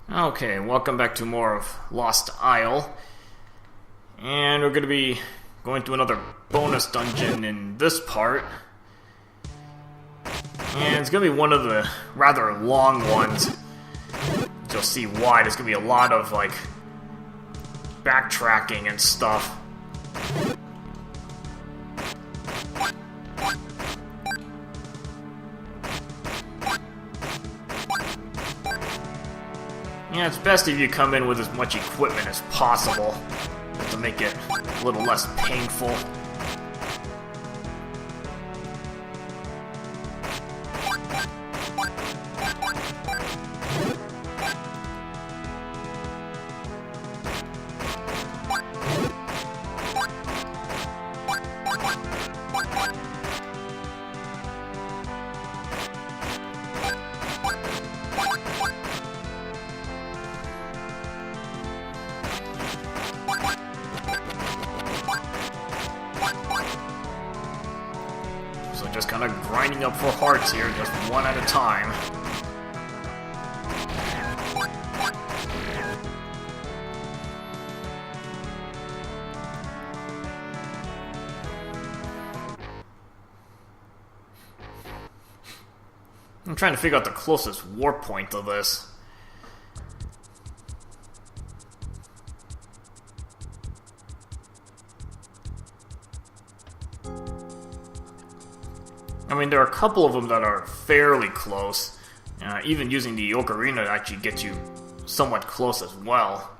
Okay, welcome back to more of Lost Isle. And we're going to be going to another bonus dungeon in this part. And it's going to be one of the rather long ones. You'll see why. There's going to be a lot of, backtracking and stuff. Yeah, it's best if you come in with as much equipment as possible to make it a little less painful. So just kind of grinding up for hearts here, just one at a time. I'm trying to figure out the closest warp point to this. I mean, there are a couple of them that are fairly close. Even using the ocarina actually gets you somewhat close as well.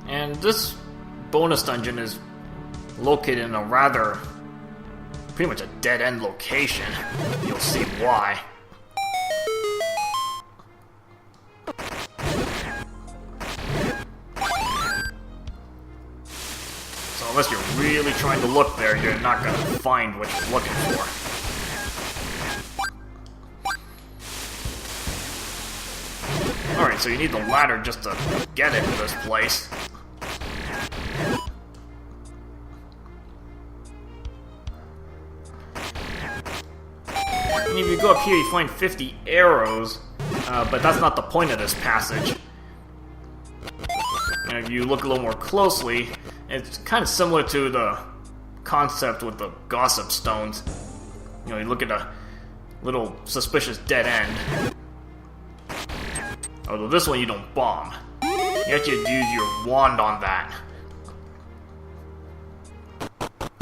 And this bonus dungeon is located in a rather, pretty much a dead-end location. You'll see why. So unless you're really trying to look there, you're not going to find what you're looking for. Alright, so you need the ladder just to get into this place. And if you go up here, you find 50 arrows, but that's not the point of this passage. And if you look a little more closely, it's kind of similar to the concept with the gossip stones. You know, you look at a little suspicious dead end. Although this one you don't bomb. You have to use your wand on that.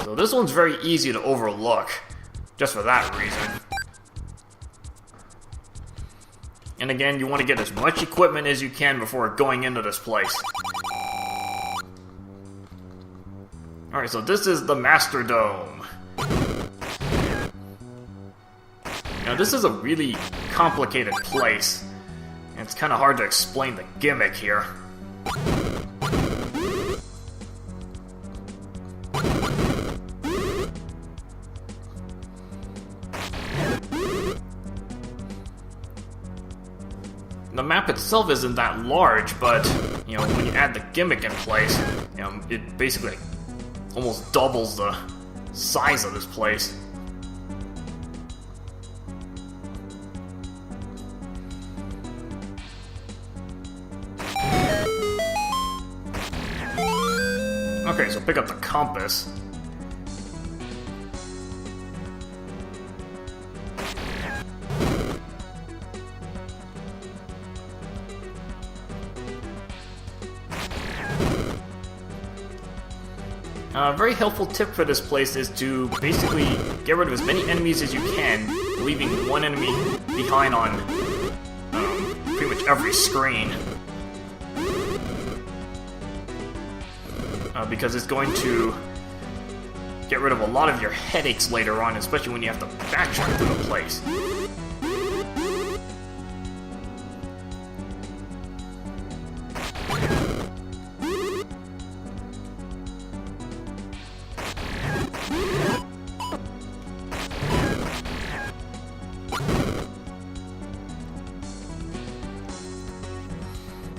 So this one's very easy to overlook, just for that reason. And again, you want to get as much equipment as you can before going into this place. Alright, so this is the Master Dome. Now this is a really complicated place. And it's kind of hard to explain the gimmick here. The map itself isn't that large, but, you know, when you add the gimmick in place, you know, it basically almost doubles the size of this place. Okay, so pick up the compass. A very helpful tip for this place is to basically get rid of as many enemies as you can, leaving one enemy behind on pretty much every screen. because it's going to get rid of a lot of your headaches later on, especially when you have to backtrack through the place.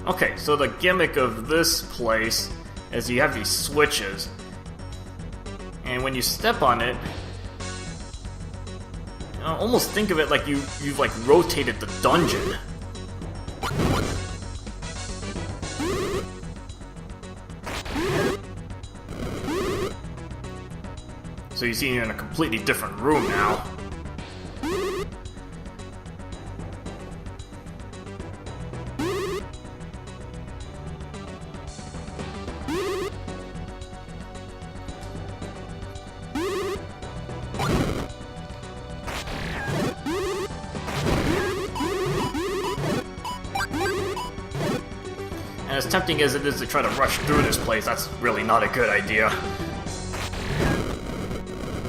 Okay, so the gimmick of this place is you have these switches, and when you step on it, almost think of it like you've like rotated the dungeon. So you see you're in a completely different room now. And as tempting as it is to try to rush through this place, that's really not a good idea.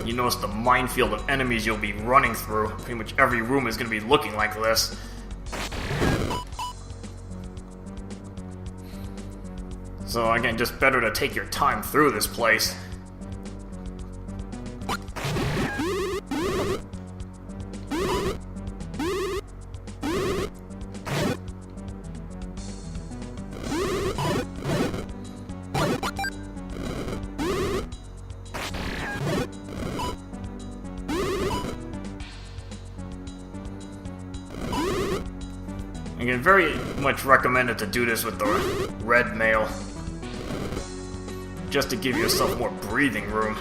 You notice the minefield of enemies you'll be running through. Pretty much every room is going to be looking like this. So again, just better to take your time through this place. Again, very much recommended to do this with the red mail, just to give yourself more breathing room.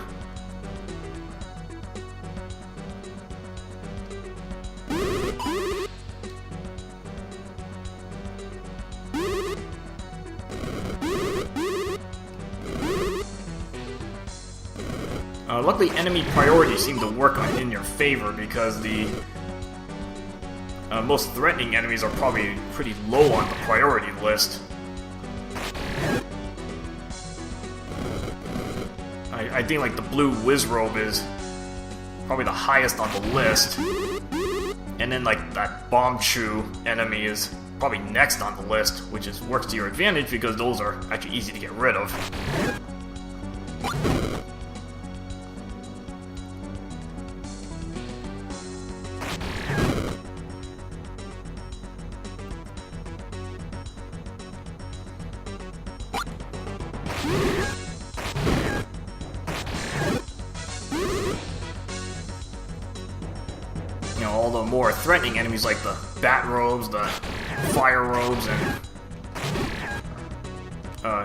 Luckily, enemy priorities seem to work in your favor because the most threatening enemies are probably pretty low on the priority list. I think like the blue Wizrobe is probably the highest on the list, and then like that Bomb Chew enemy is probably next on the list, which works to your advantage because those are actually easy to get rid of. All the more threatening enemies like the Bat Robes, the Fire Robes, and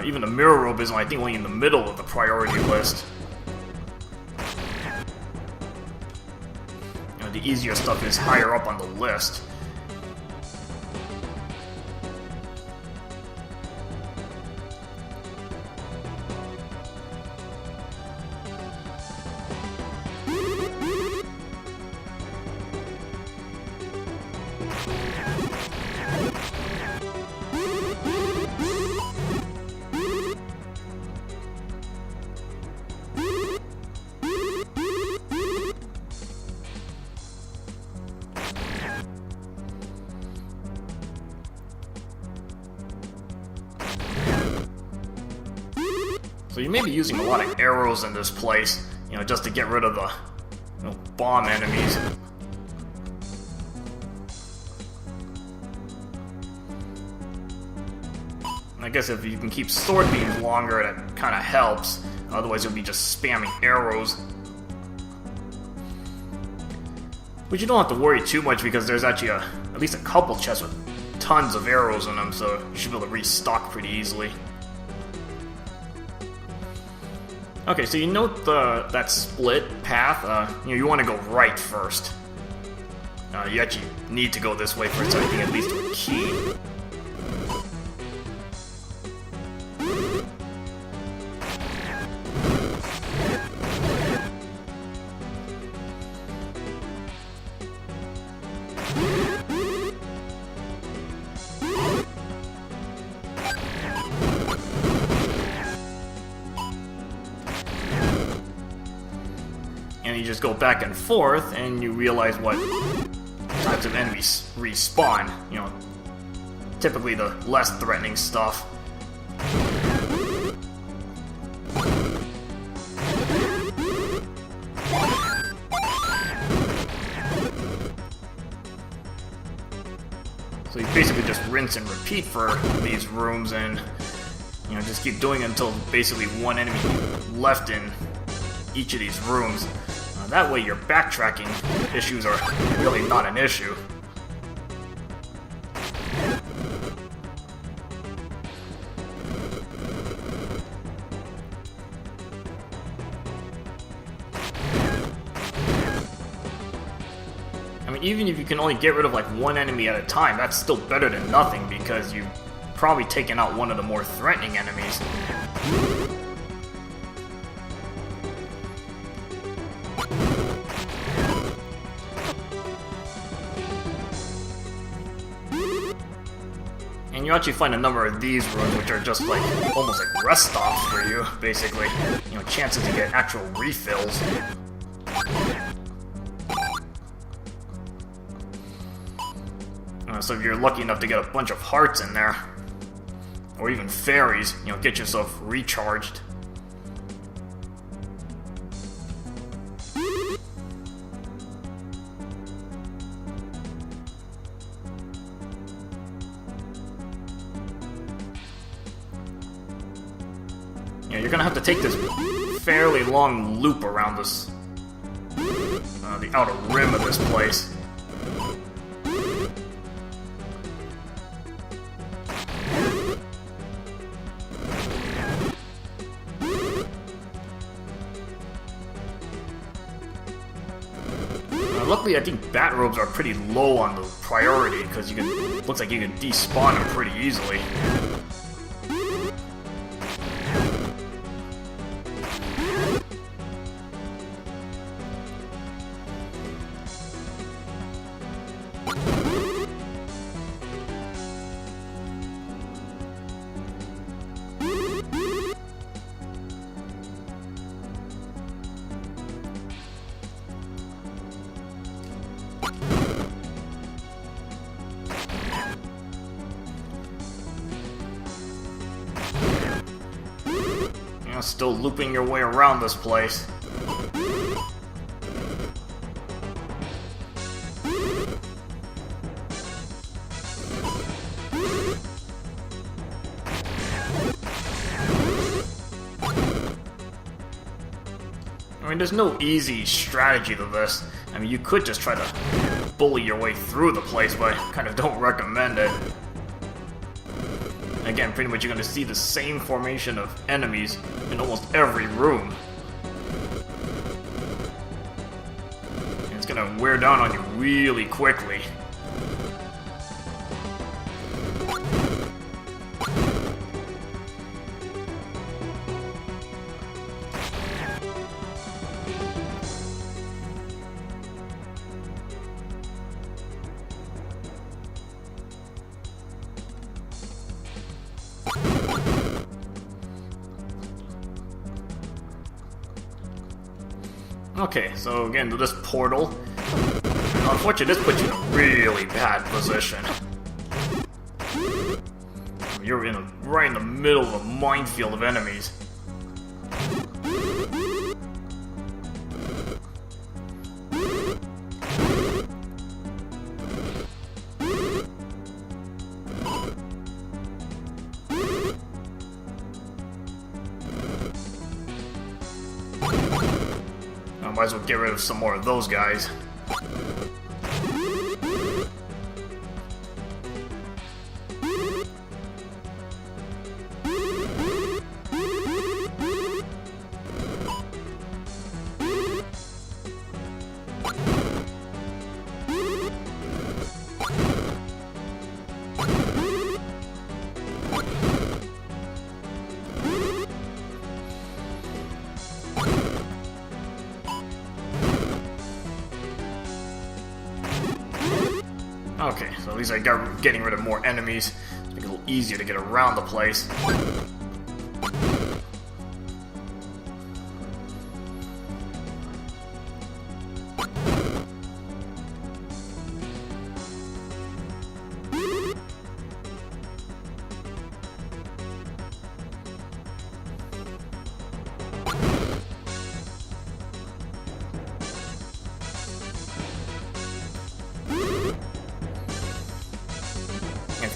even the Mirror Robe is, I think, only in the middle of the priority list. The easier stuff is higher up on the list. So you may be using a lot of arrows in this place, just to get rid of the bomb enemies. I guess if you can keep sword beams longer, that kind of helps. Otherwise you'll be just spamming arrows. But you don't have to worry too much because there's actually at least a couple chests with tons of arrows in them, so you should be able to restock pretty easily. Okay, so you note that split path. You want to go right first. You actually need to go this way first, so I think at least to a key. just go back and forth, and you realize what types of enemies respawn. You know, typically the less threatening stuff. So you basically just rinse and repeat for these rooms, and you know, just keep doing it until basically one enemy left in each of these rooms. That way your backtracking issues are really not an issue. I mean, even if you can only get rid of like one enemy at a time, that's still better than nothing, because you've probably taken out one of the more threatening enemies. And you actually find a number of these rooms which are just like almost like rest stops for you, basically. You know, chances to get actual refills. So if you're lucky enough to get a bunch of hearts in there, or even fairies, you know, get yourself recharged. Yeah, you're gonna have to take this fairly long loop around this, the outer rim of this place. Luckily, I think bat robes are pretty low on the priority, because you can, looks like you can despawn them pretty easily. Still looping your way around this place. I mean, there's no easy strategy to this. I mean, you could just try to bully your way through the place, but I kind of don't recommend it. Again, pretty much you're going to see the same formation of enemies in almost every room. And it's going to wear down on you really quickly. Okay, so again, to this portal. Unfortunately, this puts you in a really bad position. You're right in the middle of a minefield of enemies. Might as well get rid of some more of those guys. Okay, so at least I got getting rid of more enemies. It's making it a little easier to get around the place.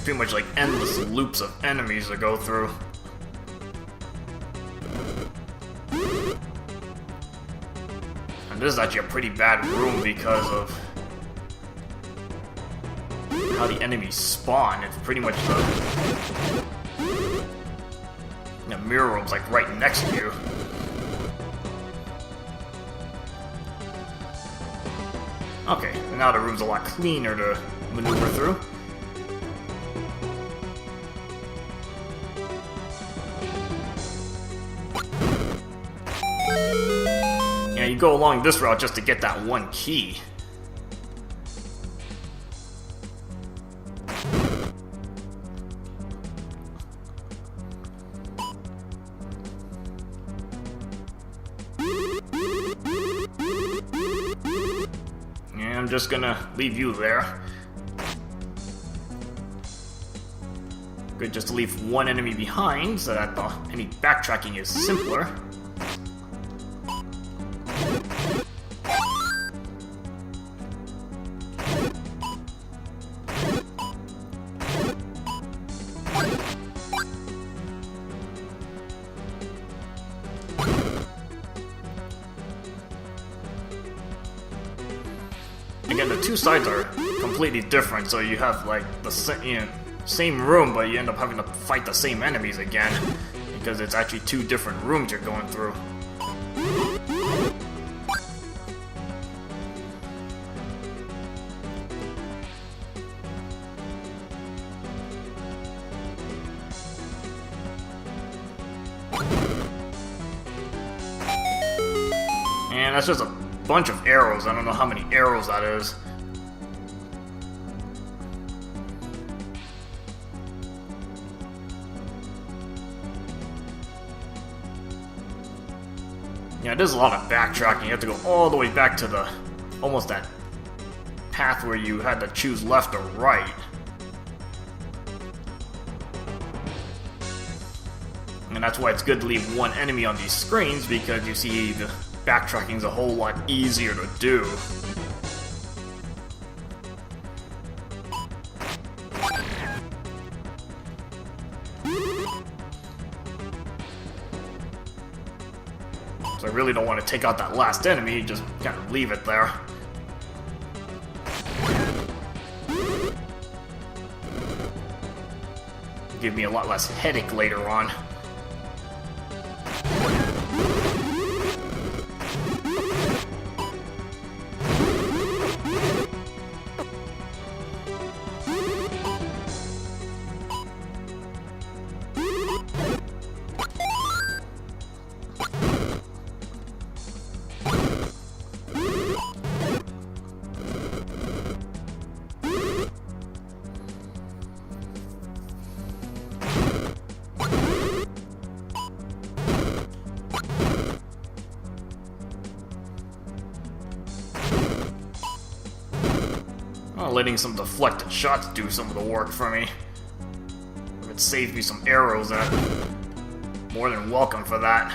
pretty much like endless loops of enemies to go through. And this is actually a pretty bad room because of how the enemies spawn. It's pretty much the mirror room's like right next to you. Okay, now the room's a lot cleaner to maneuver through. Yeah, you go along this route just to get that one key. I'm just gonna leave you there. Good, just to leave one enemy behind so that any backtracking is simpler. Again, the two sides are completely different, so you have like the same room, but you end up having to fight the same enemies again, because it's actually two different rooms you're going through. And that's just a bunch of arrows. I don't know how many arrows that is. Yeah, there's a lot of backtracking. You have to go all the way back to the almost that path where you had to choose left or right. And that's why it's good to leave one enemy on these screens, because you see the backtracking's a whole lot easier to do. So I really don't want to take out that last enemy, just kind of leave it there. Give me a lot less headache later on. Letting some deflected shots do some of the work for me. If it saves me some arrows, I'm more than welcome for that.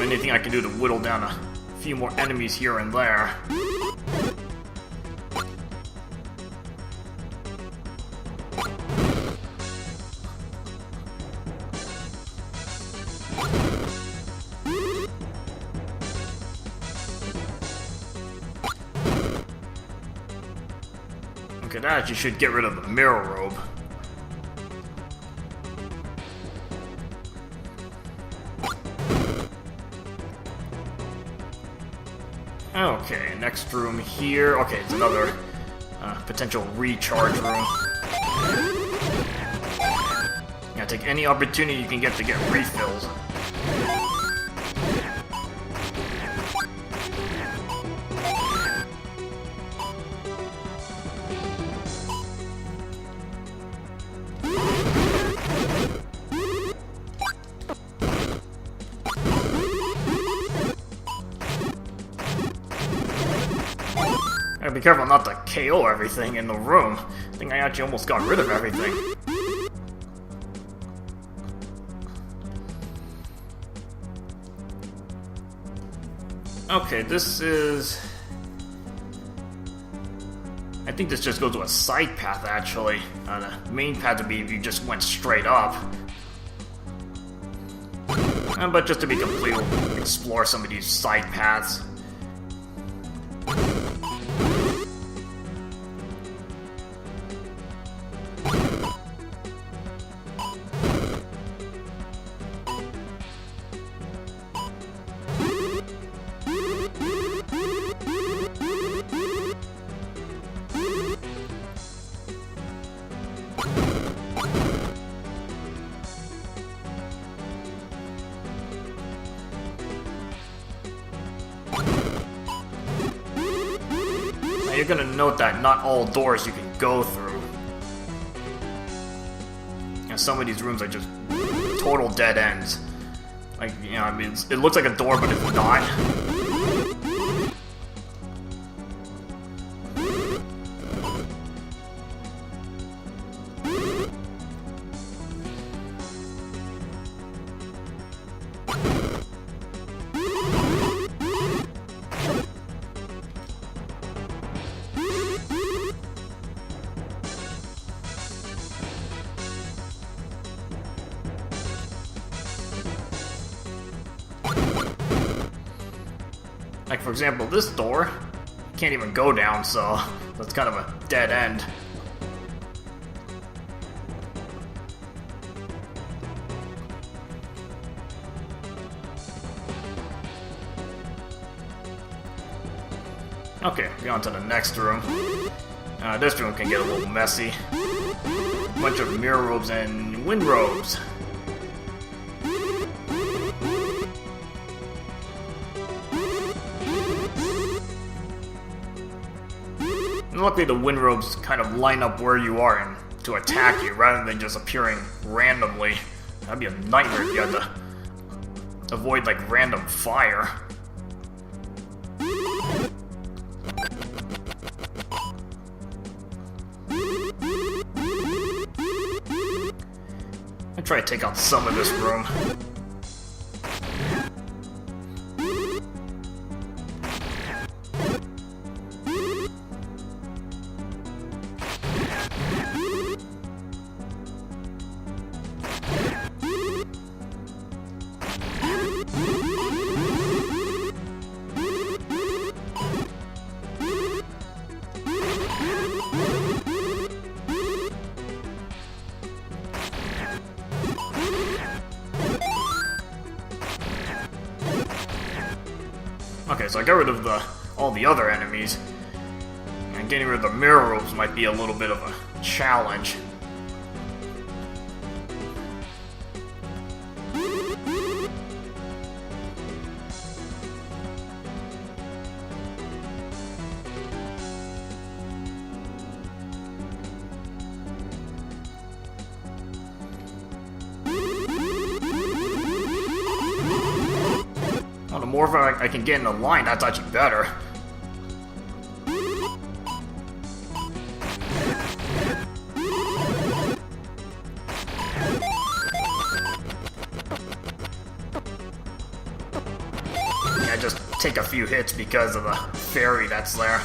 Anything I can do to whittle down a few more enemies here and there. Okay, that actually should get rid of the mirror robe. Okay, next room here. Okay, it's another potential recharge room. Yeah, take any opportunity you can get to get refills. Be careful not to KO everything in the room. I think I actually almost got rid of everything. Okay, this is... I think this just goes to a side path, actually. The main path would be if you just went straight up. But just to be complete, we'll explore some of these side paths. You're gonna note that not all doors you can go through. And some of these rooms are just total dead ends. Like, you know, I mean, it looks like a door, but it's not. Like, for example, this door can't even go down, so that's kind of a dead end. Okay, on to the next room. This room can get a little messy. A bunch of mirror robes and wind robes. Luckily, the wind robes kind of line up where you are and to attack you rather than just appearing randomly. That'd be a nightmare if you had to avoid like random fire. I'll try to take out some of this room. Okay, so I got rid of all the other enemies. And getting rid of the mirror robes might be a little bit of a challenge. The more of I can get in the line, that's actually better. Yeah, just take a few hits because of the fairy that's there.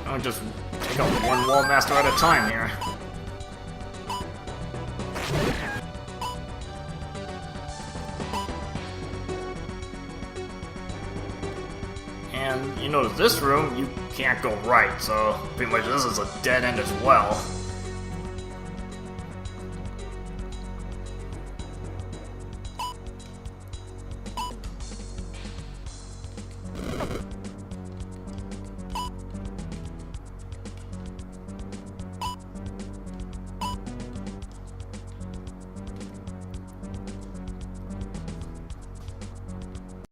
I'll just take out one wall master at a time here. And you notice this room, you can't go right, so pretty much this is a dead end as well.